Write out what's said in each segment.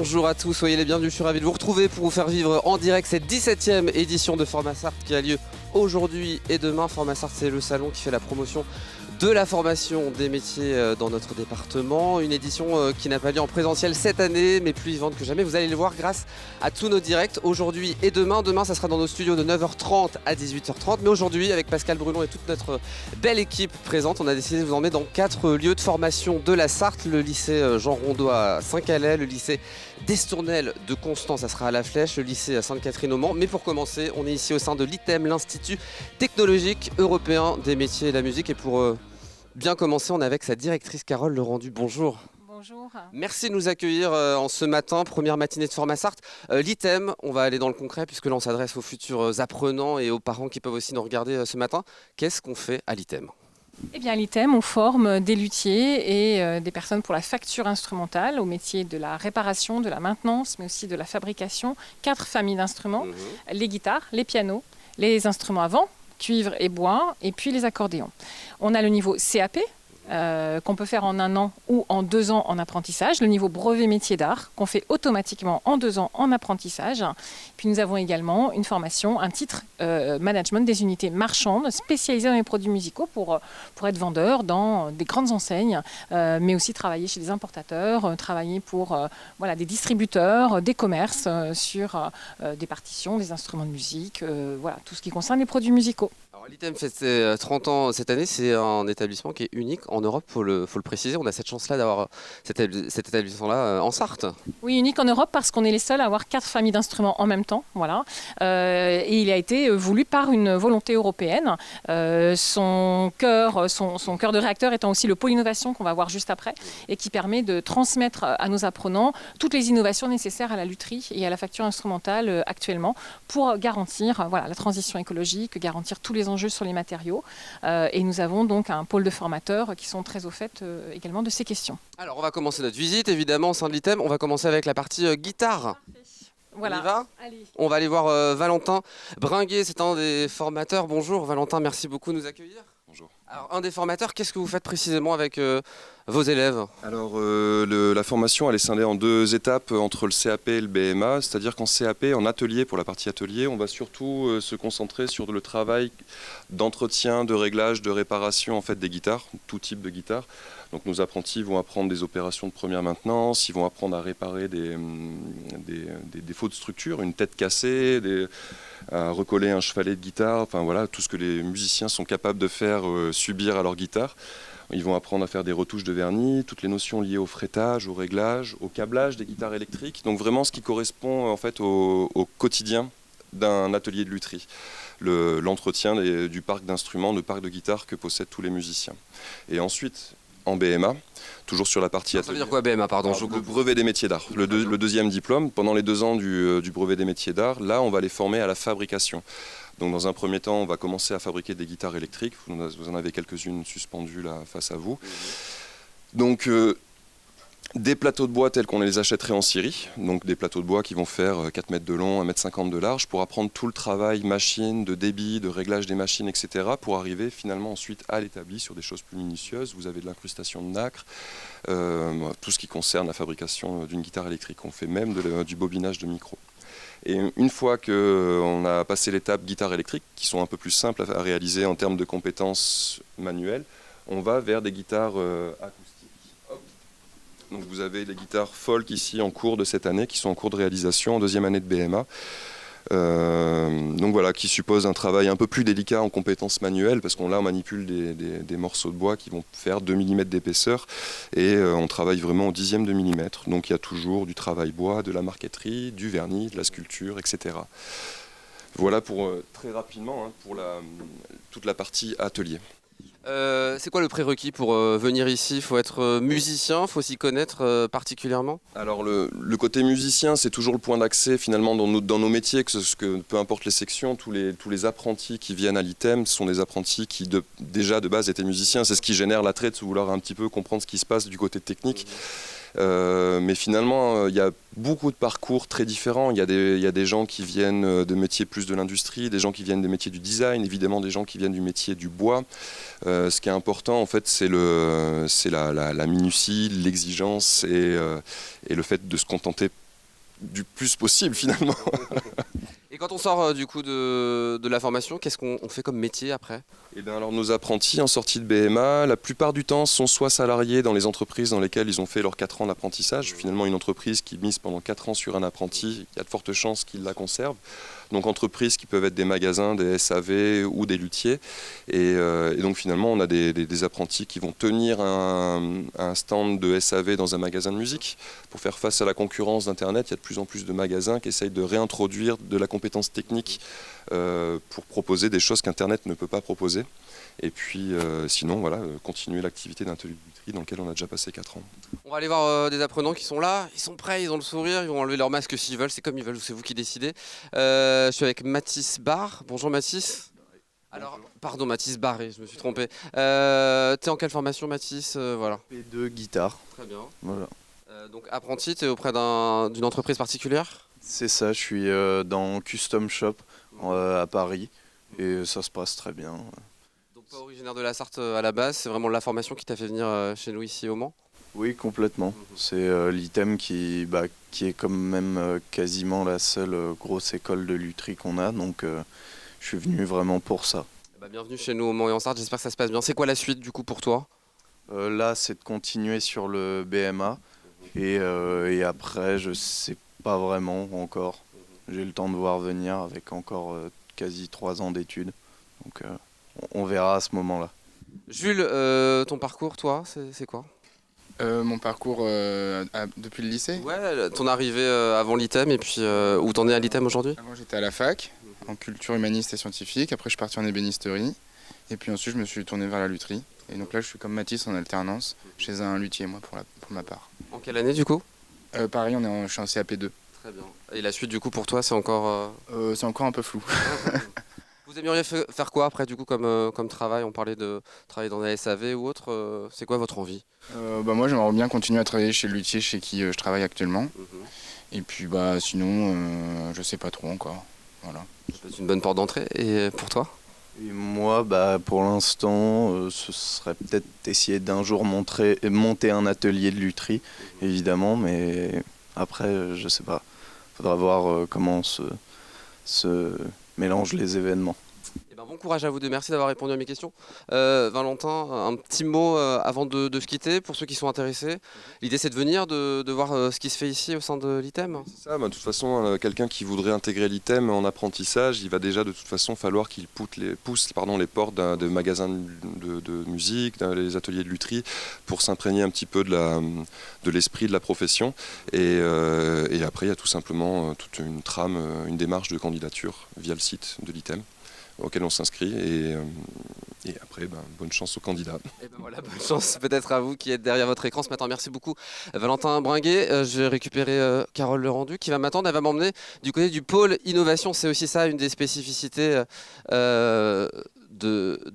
Bonjour à tous, soyez les bienvenus, je suis ravi de vous retrouver pour vous faire vivre en direct cette 17e édition de Format Sarthe qui a lieu aujourd'hui et demain. Format Sarthe, c'est le salon qui fait la promotion de la formation des métiers dans notre département. Une édition qui n'a pas lieu en présentiel cette année, mais plus vivante que jamais. Vous allez le voir grâce à tous nos directs aujourd'hui et demain. Demain, ça sera dans nos studios de 9h30 à 18h30. Mais aujourd'hui, avec Pascal Brulon et toute notre belle équipe présente, on a décidé de vous emmener dans 4 lieux de formation de la Sarthe. Le lycée Jean Rondeau à Saint-Calais, le lycée d'Estournel de Constance, ça sera à La Flèche, le lycée à Sainte-Catherine au Mans. Mais pour commencer, on est ici au sein de l'ITEM, l'Institut technologique européen des métiers et de la musique. Et pour bien commencer, on est avec sa directrice Carole Lerendu. Bonjour. Bonjour. Merci de nous accueillir en ce matin, première matinée de Format Sarthe. L'ITEM, on va aller dans le concret puisque là on s'adresse aux futurs apprenants et aux parents qui peuvent aussi nous regarder ce matin. Qu'est-ce qu'on fait à l'ITEM ? Eh bien, à l'ITEM, on forme des luthiers et des personnes pour la facture instrumentale au métier de la réparation, de la maintenance, mais aussi de la fabrication. 4 familles d'instruments, les guitares, les pianos, les instruments à vent, cuivre et bois, et puis les accordéons. On a le niveau CAP, qu'on peut faire en 1 an ou en 2 ans en apprentissage, le niveau brevet métier d'art qu'on fait automatiquement en 2 ans en apprentissage. Puis nous avons également une formation, un titre management des unités marchandes spécialisées dans les produits musicaux pour être vendeur dans des grandes enseignes, mais aussi travailler chez des importateurs, travailler pour des distributeurs, des commerces sur des partitions, des instruments de musique, tout ce qui concerne les produits musicaux. Alors l'ITEM fait ses 30 ans cette année, c'est un établissement qui est unique en Europe, faut le préciser. On a cette chance-là d'avoir cet établissement-là en Sarthe. Oui, unique en Europe parce qu'on est les seuls à avoir 4 familles d'instruments en même temps. Voilà. Et il a été voulu par une volonté européenne. Son cœur de réacteur étant aussi le pôle innovation qu'on va voir juste après et qui permet de transmettre à nos apprenants toutes les innovations nécessaires à la lutherie et à la facture instrumentale actuellement pour garantir la transition écologique, garantir tous les enjeux sur les matériaux. Et nous avons donc un pôle de formateurs qui sont très au fait également de ces questions. Alors on va commencer notre visite évidemment au sein de l'ITEM. On va commencer avec la partie guitare. Voilà. On y va ? Allez. On va aller voir Valentin Bringuet, c'est un des formateurs. Bonjour Valentin, merci beaucoup de nous accueillir. Bonjour. Alors un des formateurs, qu'est-ce que vous faites précisément avec vos élèves ? Alors la formation elle est scindée en 2 étapes entre le CAP et le BMA, c'est-à-dire qu'en CAP, en atelier, pour la partie atelier, on va surtout se concentrer sur le travail d'entretien, de réglage, de réparation en fait des guitares, tout type de guitare. Donc nos apprentis vont apprendre des opérations de première maintenance, ils vont apprendre à réparer des défauts de structure, une tête cassée, à recoller un chevalet de guitare, enfin voilà, tout ce que les musiciens sont capables de faire subir à leur guitare. Ils vont apprendre à faire des retouches de vernis, toutes les notions liées au fretage, au réglage, au câblage des guitares électriques. Donc vraiment ce qui correspond en fait au quotidien d'un atelier de lutherie. L'entretien du parc d'instruments, du parc de guitares que possèdent tous les musiciens. Et ensuite, en BMA, toujours sur la partie atelier. Ça veut dire quoi BMA, pardon? Le brevet des métiers d'art, le 2e diplôme. Pendant les 2 ans du brevet des métiers d'art, là on va les former à la fabrication. Donc dans un premier temps, on va commencer à fabriquer des guitares électriques. Vous en avez quelques-unes suspendues là face à vous. Donc des plateaux de bois tels qu'on les achèterait en Syrie, donc des plateaux de bois qui vont faire 4 mètres de long, 1,50 m de large, pour apprendre tout le travail machine, de débit, de réglage des machines, etc., pour arriver finalement ensuite à l'établi sur des choses plus minutieuses. Vous avez de l'incrustation de nacre, tout ce qui concerne la fabrication d'une guitare électrique. On fait même du bobinage de micro. Et une fois qu'on a passé l'étape guitare électrique, qui sont un peu plus simples à réaliser en termes de compétences manuelles, on va vers des guitares acoustiques. Donc vous avez les guitares folk ici en cours de cette année, qui sont en cours de réalisation en 2e année de BMA. Donc voilà, qui suppose un travail un peu plus délicat en compétences manuelles, parce qu'on manipule des morceaux de bois qui vont faire 2 mm d'épaisseur, et on travaille vraiment au 10e de millimètre. Donc il y a toujours du travail bois, de la marqueterie, du vernis, de la sculpture, etc. Voilà pour très rapidement pour toute la partie atelier. C'est quoi le prérequis pour venir ici? Il faut être musicien, il faut s'y connaître particulièrement? Alors le côté musicien, c'est toujours le point d'accès finalement dans nos métiers, que peu importe les sections, tous les apprentis qui viennent à l'ITEM sont des apprentis qui déjà de base étaient musiciens. C'est ce qui génère l'attrait de vouloir un petit peu comprendre ce qui se passe du côté technique. Mais finalement, il y a beaucoup de parcours très différents. Il y a des gens qui viennent de métiers plus de l'industrie, des gens qui viennent des métiers du design, évidemment des gens qui viennent du métier du bois. Ce qui est important, en fait, c'est la minutie, l'exigence et le fait de se contenter du plus possible finalement. Et quand on sort du coup de la formation, qu'est-ce qu'on fait comme métier après? Et bien alors nos apprentis en sortie de BMA, la plupart du temps sont soit salariés dans les entreprises dans lesquelles ils ont fait leurs 4 ans d'apprentissage. Finalement une entreprise qui mise pendant 4 ans sur un apprenti, il y a de fortes chances qu'il la conserve. Donc entreprises qui peuvent être des magasins, des SAV ou des luthiers. Et donc finalement on a des apprentis qui vont tenir un stand de SAV dans un magasin de musique. Pour faire face à la concurrence d'Internet, il y a de plus en plus de magasins qui essayent de réintroduire de la compétence technique pour proposer des choses qu'Internet ne peut pas proposer. Et puis sinon, voilà, continuer l'activité d'atelier de lutherie dans lequel on a déjà passé 4 ans. On va aller voir des apprenants qui sont là, ils sont prêts, ils ont le sourire, ils vont enlever leur masque s'ils veulent, c'est comme ils veulent, c'est vous qui décidez. Je suis avec Mathis Barre. Bonjour Mathis. Alors, pardon Mathis Barré, je me suis trompé. T'es en quelle formation Mathis voilà. P2 guitare. Très bien. Voilà. Donc apprenti, t'es auprès d'une entreprise particulière? C'est ça, je suis dans Custom Shop à Paris et ça se passe très bien. Donc pas originaire de la Sarthe à la base, c'est vraiment la formation qui t'a fait venir chez nous ici au Mans? Oui, complètement. C'est l'ITEM qui est quand même quasiment la seule grosse école de lutherie qu'on a, donc je suis venu vraiment pour ça. Bienvenue chez nous au Mans et en Sarthe, j'espère que ça se passe bien. C'est quoi la suite du coup pour toi? Là, c'est de continuer sur le BMA et après, je sais pas vraiment encore. J'ai le temps de voir venir avec encore quasi 3 ans d'études, donc on verra à ce moment-là. Jules, ton parcours, toi, c'est quoi? Mon parcours depuis le lycée. Ouais, ton arrivée avant l'ITEM et puis où t'en es à l'ITEM aujourd'hui? Avant j'étais à la fac, en culture humaniste et scientifique, après je suis parti en ébénisterie, et puis ensuite je me suis tourné vers la lutherie. Et donc là je suis comme Mathis en alternance chez un luthier, moi pour ma part. En quelle année du coup? Pareil, je suis en CAP2. Très bien. Et la suite du coup pour toi c'est encore... C'est encore un peu flou. Vous aimeriez faire quoi après du coup comme travail? On parlait de travailler dans la SAV ou autre. C'est quoi votre envie? Moi j'aimerais bien continuer à travailler chez le luthier chez qui je travaille actuellement. Et puis sinon je sais pas trop encore. Voilà. C'est une bonne porte d'entrée. Et pour toi? Et moi, pour l'instant, ce serait peut-être essayer d'un jour monter un atelier de lutherie, évidemment, mais après, je sais pas. Faudra voir comment se mélangent les événements. Bon courage à vous deux, merci d'avoir répondu à mes questions. Valentin, un petit mot avant de se quitter pour ceux qui sont intéressés. L'idée c'est de venir, de voir ce qui se fait ici au sein de l'ITEM. C'est ça, de toute façon, quelqu'un qui voudrait intégrer l'ITEM en apprentissage, il va déjà de toute façon falloir qu'il pousse les portes de magasins de musique, des ateliers de lutherie, pour s'imprégner un petit peu de l'esprit de la profession. Et après, il y a tout simplement toute une trame, une démarche de candidature via le site de l'ITEM, auquel on s'inscrit et après bonne chance aux candidats. Et voilà, bonne chance peut-être à vous qui êtes derrière votre écran ce matin. Merci beaucoup Valentin Bringuet. Je vais récupérer Carole Lerendu qui va m'attendre. Elle va m'emmener du côté du pôle innovation. C'est aussi ça une des spécificités de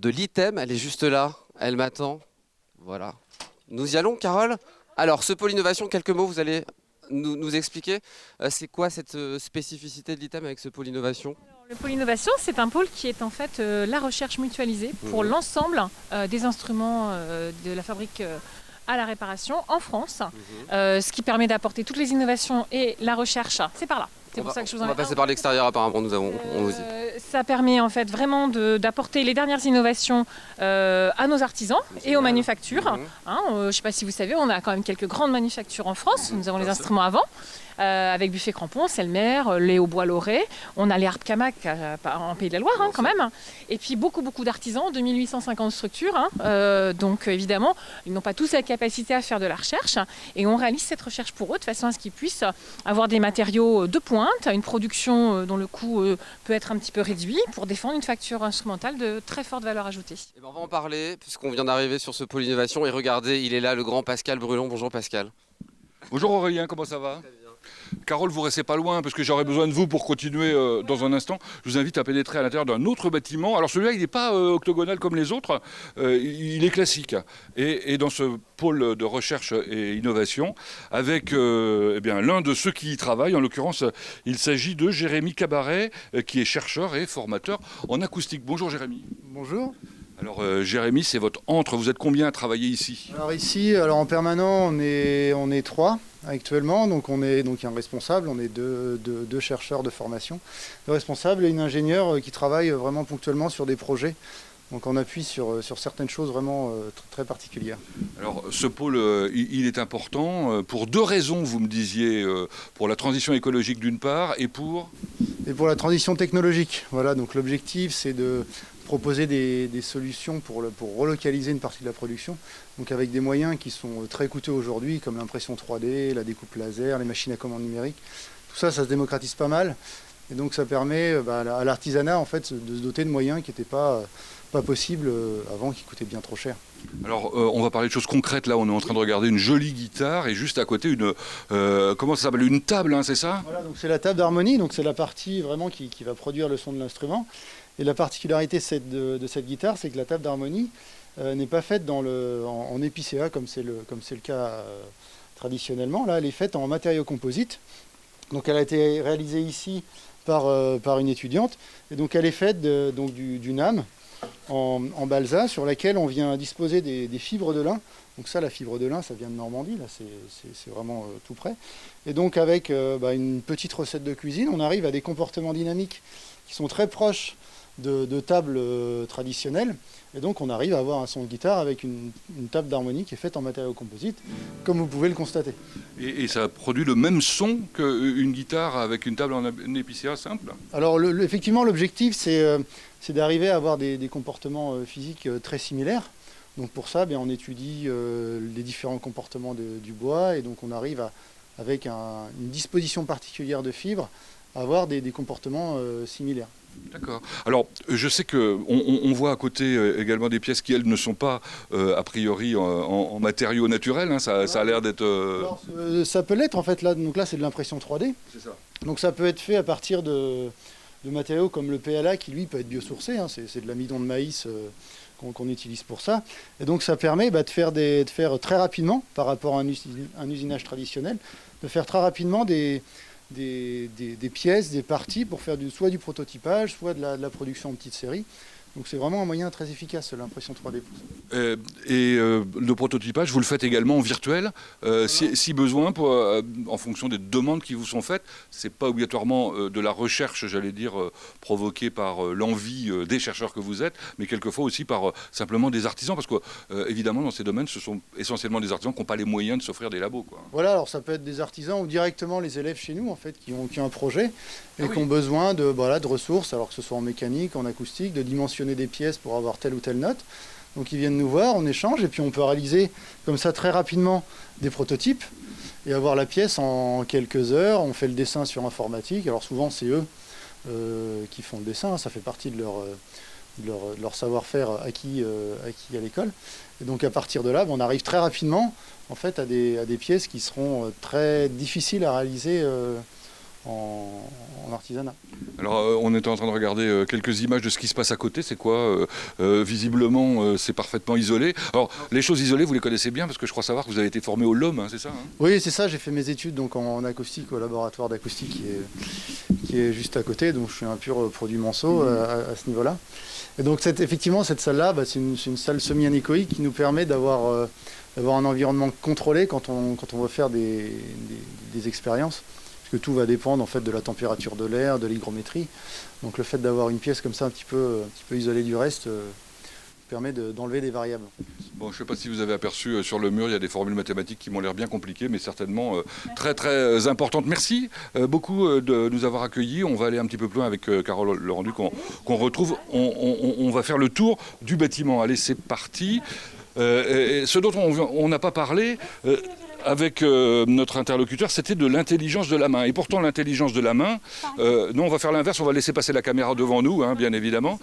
l'ITEM. Elle est juste là, elle m'attend. Voilà. Nous y allons Carole? Alors ce pôle innovation, quelques mots, vous allez nous expliquer. C'est quoi cette spécificité de l'ITEM avec ce pôle innovation? Le pôle innovation, c'est un pôle qui est en fait la recherche mutualisée pour l'ensemble des instruments de la fabrique à la réparation en France, ce qui permet d'apporter toutes les innovations et la recherche. C'est par là. C'est pour ça que je vous on va passer par l'extérieur apparemment, on nous dit. Ça permet en fait vraiment d'apporter les dernières innovations à nos artisans et aux manufactures. Je ne sais pas si vous savez, on a quand même quelques grandes manufactures en France. Nous avons les instruments avant. Avec Buffet Crampon, Selmer, Léo Bois-Lauré. On a les Harpe Camac en Pays de la Loire quand même. Et puis beaucoup d'artisans, 2850 structures. Donc évidemment, ils n'ont pas tous la capacité à faire de la recherche. Et on réalise cette recherche pour eux de façon à ce qu'ils puissent avoir des matériaux de pointe, une production dont le coût peut être un petit peu réduit pour défendre une facture instrumentale de très forte valeur ajoutée. On va en parler puisqu'on vient d'arriver sur ce pôle innovation. Et regardez, il est là, le grand Pascal Brulon. Bonjour Pascal. Bonjour Aurélien, comment ça va? Carole, vous restez pas loin parce que j'aurai besoin de vous pour continuer dans un instant. Je vous invite à pénétrer à l'intérieur d'un autre bâtiment. Alors celui-là, il n'est pas octogonal comme les autres, il est classique. Et dans ce pôle de recherche et innovation, avec l'un de ceux qui y travaillent, en l'occurrence, il s'agit de Jérémy Cabaret, qui est chercheur et formateur en acoustique. Bonjour Jérémy. Bonjour. Alors Jérémy, c'est votre antre. Vous êtes combien à travailler ici? Alors ici, en permanent, on est 3. actuellement. Donc il y a un responsable, on est deux chercheurs de formation, deux responsables et une ingénieure qui travaille vraiment ponctuellement sur des projets. Donc on appuie sur certaines choses vraiment très particulières. Alors ce pôle, il est important pour deux raisons, vous me disiez, pour la transition écologique d'une part et pour la transition technologique. Voilà, donc l'objectif c'est de proposer des solutions pour relocaliser une partie de la production, donc avec des moyens qui sont très coûteux aujourd'hui, comme l'impression 3D, la découpe laser, les machines à commande numérique. Tout ça, ça se démocratise pas mal, et donc ça permet à l'artisanat en fait de se doter de moyens qui n'étaient pas possibles avant, qui coûtaient bien trop cher. Alors on va parler de choses concrètes. Là on est en train de regarder une jolie guitare et juste à côté une comment ça s'appelle, une table, hein, c'est ça? Voilà, donc c'est la table d'harmonie, donc c'est la partie vraiment qui va produire le son de l'instrument. Et la particularité de cette guitare, c'est que la table d'harmonie n'est pas faite en épicéa comme c'est le cas traditionnellement. Là, elle est faite en matériaux composites. Donc elle a été réalisée ici par une étudiante. Et donc elle est faite du NAM en balsa sur laquelle on vient disposer des fibres de lin. Donc ça, la fibre de lin, ça vient de Normandie, là c'est vraiment tout près. Et donc avec une petite recette de cuisine, on arrive à des comportements dynamiques qui sont très proches de tables traditionnelles, et donc on arrive à avoir un son de guitare avec une table d'harmonie qui est faite en matériaux composites, comme vous pouvez le constater. Et ça produit le même son qu'une guitare avec une table en épicéa simple? Alors effectivement, l'objectif c'est d'arriver à avoir des comportements physiques très similaires. Donc pour ça, on étudie les différents comportements du bois, et donc on arrive avec une disposition particulière de fibres, à avoir des comportements similaires. D'accord. Alors, je sais qu'on voit à côté également des pièces qui, elles, ne sont pas a priori en matériaux naturels. Hein. Ça a l'air d'être... Ça peut l'être, en fait. Donc là, c'est de l'impression 3D. C'est ça. Donc ça peut être fait à partir de matériaux comme le PLA, qui, lui, peut être biosourcé. Hein. C'est de l'amidon de maïs qu'on utilise pour ça. Et donc ça permet de faire très rapidement, par rapport à un usinage traditionnel, de faire très rapidement des pièces, des parties pour faire soit du prototypage, soit de la production en petite série. Donc c'est vraiment un moyen très efficace, l'impression 3D. Le prototypage, vous le faites également en virtuel, si besoin, en fonction des demandes qui vous sont faites. C'est pas obligatoirement de la recherche, j'allais dire, provoquée par l'envie des chercheurs que vous êtes, mais quelquefois aussi par simplement des artisans, parce que évidemment dans ces domaines, ce sont essentiellement des artisans qui n'ont pas les moyens de s'offrir des labos, quoi. Voilà, alors ça peut être des artisans ou directement les élèves chez nous, en fait, qui ont un projet et qui ont besoin de ressources, alors que ce soit en mécanique, en acoustique, de dimensionner des pièces pour avoir telle ou telle note. Donc ils viennent nous voir, on échange, et puis on peut réaliser comme ça très rapidement des prototypes et avoir la pièce en quelques heures. On fait le dessin sur informatique, alors souvent c'est eux qui font le dessin, ça fait partie de leur savoir-faire acquis à l'école. Et donc à partir de là, on arrive très rapidement en fait, à des pièces qui seront très difficiles à réaliser en artisanat. Alors on était en train de regarder quelques images de ce qui se passe à côté. C'est quoi visiblement c'est parfaitement isolé. Alors les choses isolées, vous les connaissez bien, parce que je crois savoir que vous avez été formé au LOM, hein, c'est ça, hein? Oui, c'est ça, j'ai fait mes études donc en acoustique au laboratoire d'acoustique qui est juste à côté, donc je suis un pur produit Manceau à ce niveau-là. Et donc effectivement cette salle-là, c'est une salle semi-anéchoïque qui nous permet d'avoir un environnement contrôlé quand on veut faire des expériences. Parce que tout va dépendre en fait de la température de l'air, de l'hygrométrie. Donc le fait d'avoir une pièce comme ça un petit peu isolée du reste permet d'enlever des variables. Bon, je ne sais pas si vous avez aperçu sur le mur, il y a des formules mathématiques qui m'ont l'air bien compliquées, mais certainement très très importantes. Merci beaucoup de nous avoir accueillis. On va aller un petit peu plus loin avec Carole Lerendu qu'on retrouve. On va faire le tour du bâtiment. Allez, c'est parti. Ce dont on n'a pas parlé... avec notre interlocuteur, c'était de l'intelligence de la main. Et pourtant, l'intelligence de la main, nous, on va faire l'inverse, on va laisser passer la caméra devant nous, hein, bien évidemment.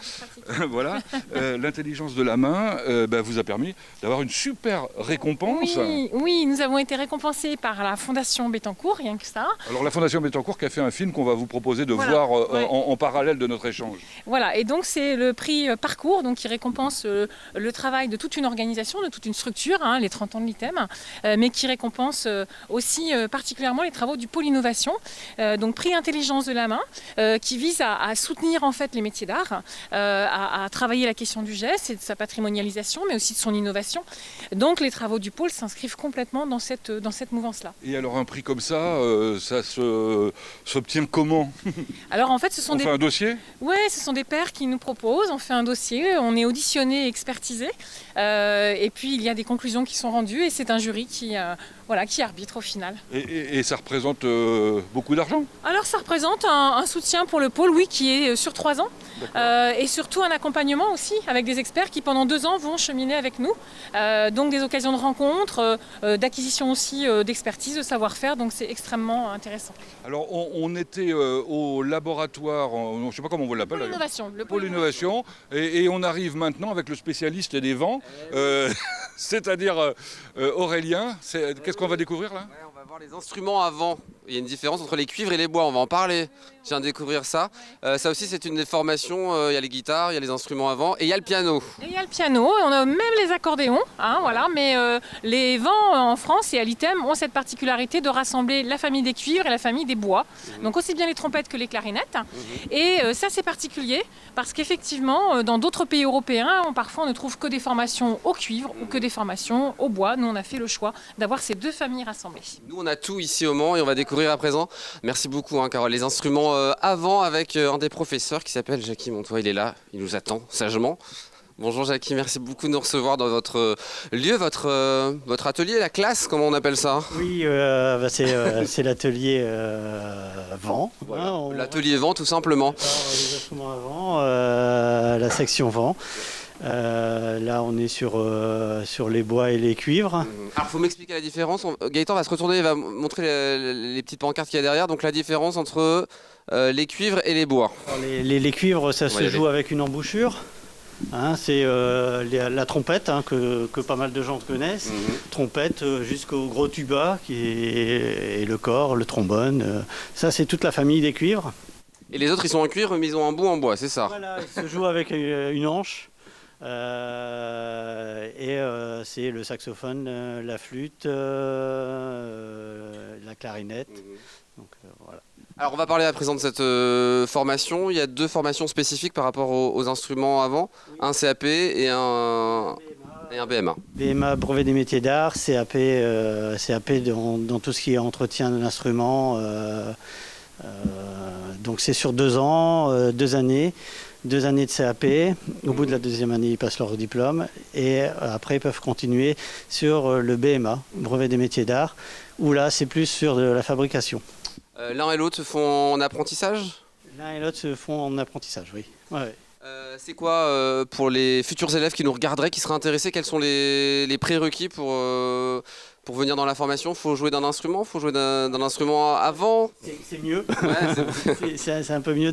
Voilà. L'intelligence de la main vous a permis d'avoir une super récompense. Oui, nous avons été récompensés par la Fondation Bettencourt, rien que ça. Alors, la Fondation Bettencourt qui a fait un film qu'on va vous proposer de voir en parallèle de notre échange. Voilà, et donc c'est le prix Parcours, donc qui récompense le travail de toute une organisation, de toute une structure, hein, les 30 ans de l'ITEM, mais qui récompense récompense aussi particulièrement les travaux du pôle innovation, donc prix intelligence de la main, qui vise à soutenir en fait les métiers d'art, à travailler la question du geste et de sa patrimonialisation, mais aussi de son innovation. Donc les travaux du pôle s'inscrivent complètement dans cette mouvance-là. Et alors un prix comme ça, ça s'obtient comment? Alors en fait, ce sont On fait un dossier? Ouais, ce sont des pairs qui nous proposent, on fait un dossier, on est auditionné et expertisé, et puis il y a des conclusions qui sont rendues et c'est un jury qui arbitre au final. Et ça représente beaucoup d'argent? Alors ça représente un soutien pour le pôle, oui, qui est sur 3 ans, et surtout un accompagnement aussi avec des experts qui pendant 2 ans vont cheminer avec nous, donc des occasions de rencontres, d'acquisition aussi d'expertise, de savoir-faire, donc c'est extrêmement intéressant. Alors on était au laboratoire, je ne sais pas comment on vous l'appelle. Le pôle innovation, et on arrive maintenant avec le spécialiste des vents, c'est-à-dire Aurélien. Qu'est-ce qu'on va découvrir là? On va voir les instruments à vent. Il y a une différence entre les cuivres et les bois, on va en parler. Je viens de découvrir ça. Ça aussi c'est une des formations, il y a les guitares, il y a les instruments à vent et il y a le piano. Et il y a le piano, on a même les accordéons, voilà, mais les vents en France et à l'ITEM ont cette particularité de rassembler la famille des cuivres et la famille des bois, donc aussi bien les trompettes que les clarinettes. Et ça c'est particulier parce qu'effectivement dans d'autres pays européens, parfois on ne trouve que des formations au cuivre ou que des formations au bois. Nous on a fait le choix d'avoir ces 2 familles rassemblées. Nous on a tout ici au Mans et on va découvrir à présent. Merci beaucoup Carole. Les instruments avant avec un des professeurs qui s'appelle Jackie Montois. Il est là, il nous attend sagement. Bonjour Jackie, merci beaucoup de nous recevoir dans votre lieu, votre atelier, la classe, comment on appelle ça? Oui, c'est l'atelier vent. Voilà. L'atelier vent tout simplement. Les instruments à vent, la section vent. Là, on est sur les bois et les cuivres. Alors, il faut m'expliquer la différence. Gaëtan va se retourner et va montrer les petites pancartes qu'il y a derrière. Donc, la différence entre les cuivres et les bois. Alors, les cuivres, ça se joue avec une embouchure. C'est la trompette que pas mal de gens connaissent. Trompette jusqu'au gros tuba et le corps, le trombone. Ça, c'est toute la famille des cuivres. Et les autres, ils sont en cuivre, mais ils ont un bout en bois, c'est ça? Voilà, ils se jouent avec une hanche. C'est le saxophone, la flûte, la clarinette. Donc, voilà. Alors on va parler à présent de cette formation. Il y a 2 formations spécifiques par rapport aux instruments avant, un CAP et un BMA. BMA, brevet des métiers d'art, CAP dans tout ce qui est entretien de l'instrument. Donc c'est sur 2 ans, 2 années. 2 années de CAP, au bout de la 2e année, ils passent leur diplôme et après ils peuvent continuer sur le BMA, brevet des métiers d'art, où là c'est plus sur de la fabrication. L'un et l'autre se font en apprentissage? L'un et l'autre se font en apprentissage, oui. Ouais. C'est quoi pour les futurs élèves qui nous regarderaient, qui seraient intéressés, quels sont les prérequis pour venir dans la formation? Il faut jouer d'un instrument? Il faut jouer d'un instrument avant? C'est mieux. Ouais, c'est un peu mieux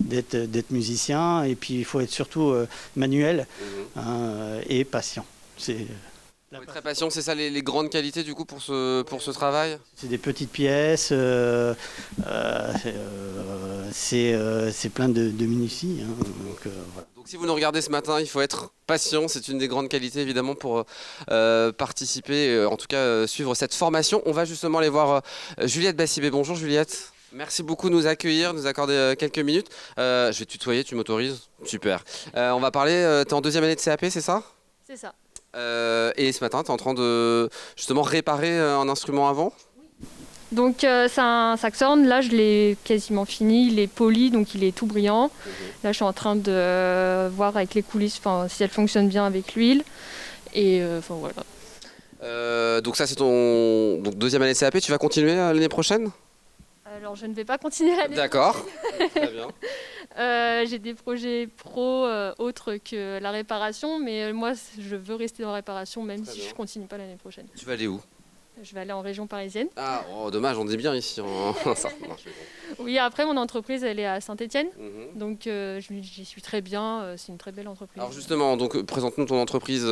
d'être musicien et puis il faut être surtout manuel et patient. Faut être très patient, c'est ça les grandes qualités du coup pour ce travail? C'est des petites pièces, c'est plein de minutie. Voilà. Donc si vous nous regardez ce matin, il faut être patient, c'est une des grandes qualités évidemment pour participer, en tout cas suivre cette formation. On va justement aller voir Juliette Bassibé. Bonjour Juliette. Merci beaucoup de nous accueillir, de nous accorder quelques minutes. Je vais te tutoyer, tu m'autorises? Super. On va parler, tu es en 2e année de CAP, c'est ça? C'est ça. Et ce matin, tu es en train de justement réparer un instrument avant? Donc c'est un saxhorn, là je l'ai quasiment fini, il est poli donc il est tout brillant. Là je suis en train de voir avec les coulisses si elle fonctionne bien avec l'huile. Et voilà. Donc ça c'est ton 2e année de CAP, tu vas continuer l'année prochaine? Alors je ne vais pas continuer l'année prochaine. D'accord, très bien. J'ai des projets pro autres que la réparation, mais moi je veux rester dans la réparation même si je ne continue pas l'année prochaine. Tu vas aller où? Je vais aller en région parisienne. Ah, dommage, on dit bien ici. Oui, après mon entreprise elle est à Saint-Étienne, donc j'y suis très bien, c'est une très belle entreprise. Alors justement, donc présente-nous ton entreprise,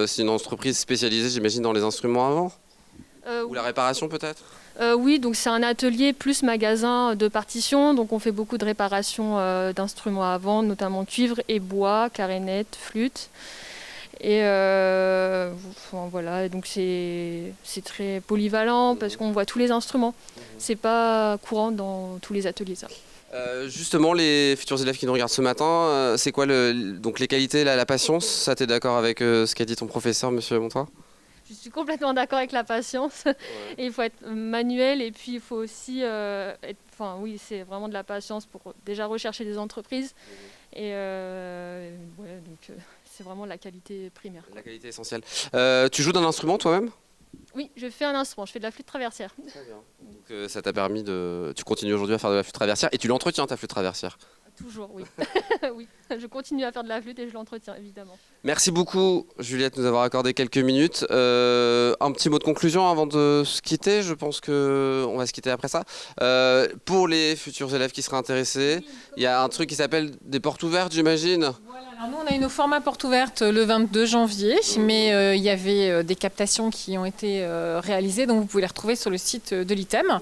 c'est une entreprise spécialisée j'imagine dans les instruments avant? Ou la réparation peut-être? Oui, donc c'est un atelier plus magasin de partitions, donc on fait beaucoup de réparations d'instruments à vent, notamment cuivre et bois, clarinette, flûte. Et enfin, voilà, et donc c'est très polyvalent parce qu'on voit tous les instruments. C'est pas courant dans tous les ateliers, ça. Justement, les futurs élèves qui nous regardent ce matin, c'est quoi donc les qualités, la patience? Ça, t'es d'accord avec ce qu'a dit ton professeur, monsieur Montois? Je suis complètement d'accord avec la patience. Ouais. Et il faut être manuel et puis il faut aussi enfin oui, c'est vraiment de la patience pour déjà rechercher des entreprises. Et ouais, donc c'est vraiment la qualité primaire. La qualité essentielle. Tu joues d'un instrument toi-même? Oui, je fais un instrument, je fais de la flûte traversière. Très bien. Donc ça t'a permis de... Tu continues aujourd'hui à faire de la flûte traversière et tu l'entretiens ta flûte traversière? Toujours, oui. Oui, je continue à faire de la flûte et je l'entretiens, évidemment. Merci beaucoup, Juliette, de nous avoir accordé quelques minutes. Un petit mot de conclusion avant de se quitter. Je pense qu'on va se quitter après ça. Pour les futurs élèves qui seraient intéressés, il y a un truc qui s'appelle des portes ouvertes, j'imagine. Voilà, alors nous, on a une format porte ouverte le 22 janvier, mais il y avait des captations qui ont été réalisées, donc vous pouvez les retrouver sur le site de l'ITEM.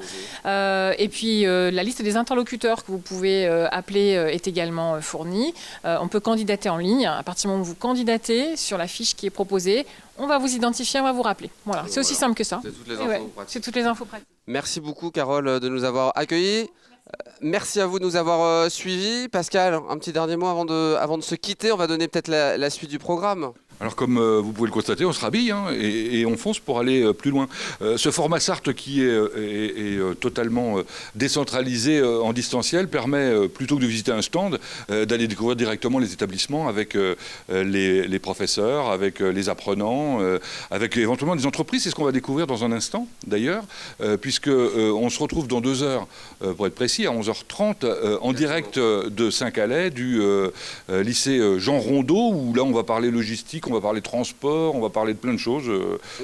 Et puis, la liste des interlocuteurs que vous pouvez appeler est également fournie. On peut candidater en ligne. À partir du moment où vous candidatez sur la fiche qui est proposée, on va vous identifier, on va vous rappeler. Voilà, c'est aussi simple que ça. C'est toutes les infos pratiques. C'est toutes les infos pratiques. Merci beaucoup, Carole, de nous avoir accueillis. Merci à vous de nous avoir suivis. Pascal, un petit dernier mot avant de se quitter. On va donner peut-être la suite du programme. Alors comme vous pouvez le constater, on se rhabille et on fonce pour aller plus loin. Ce format Sarthe qui est totalement décentralisé en distanciel permet, plutôt que de visiter un stand, d'aller découvrir directement les établissements avec les professeurs, avec les apprenants, avec éventuellement des entreprises. C'est ce qu'on va découvrir dans un instant d'ailleurs, puisqu'on se retrouve dans 2 heures, pour être précis, à 11h30, en direct de Saint-Calais, du lycée Jean Rondeau, où là on va parler logistique, on va parler transport, on va parler de plein de choses,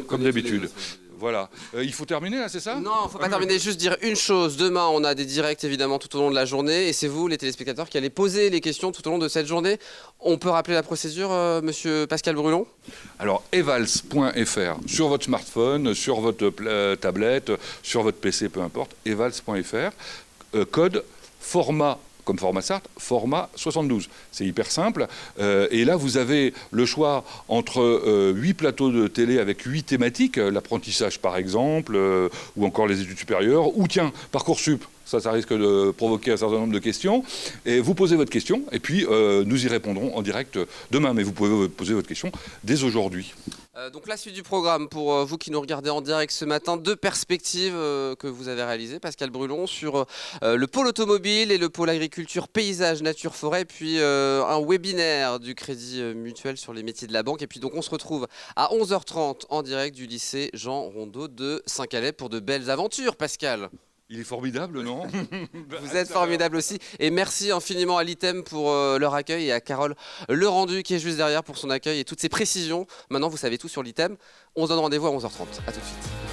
comme d'habitude. Voilà. Il faut terminer là, c'est ça? Non, il ne faut pas terminer. Juste dire une chose. Demain, on a des directs évidemment tout au long de la journée. Et c'est vous, les téléspectateurs, qui allez poser les questions tout au long de cette journée. On peut rappeler la procédure, monsieur Pascal Brulon? Alors, evals.fr, sur votre smartphone, sur votre tablette, sur votre PC, peu importe, evals.fr, code format, comme format Sarthe, format 72. C'est hyper simple. Et là, vous avez le choix entre 8 plateaux de télé avec 8 thématiques, l'apprentissage par exemple, ou encore les études supérieures, ou tiens, Parcoursup. Ça risque de provoquer un certain nombre de questions. Et vous posez votre question, et puis nous y répondrons en direct demain. Mais vous pouvez poser votre question dès aujourd'hui. Donc la suite du programme, pour vous qui nous regardez en direct ce matin, 2 perspectives que vous avez réalisées, Pascal Brulon, sur le pôle automobile et le pôle agriculture, paysage, nature, forêt, puis un webinaire du Crédit Mutuel sur les métiers de la banque. Et puis donc on se retrouve à 11h30 en direct du lycée Jean Rondeau de Saint-Calais pour de belles aventures, Pascal. Il est formidable, non? Vous êtes formidable aussi. Et merci infiniment à l'ITEM pour leur accueil et à Carole Lerendu qui est juste derrière pour son accueil et toutes ses précisions. Maintenant, vous savez tout sur l'ITEM. On se donne rendez-vous à 11h30. À tout de suite.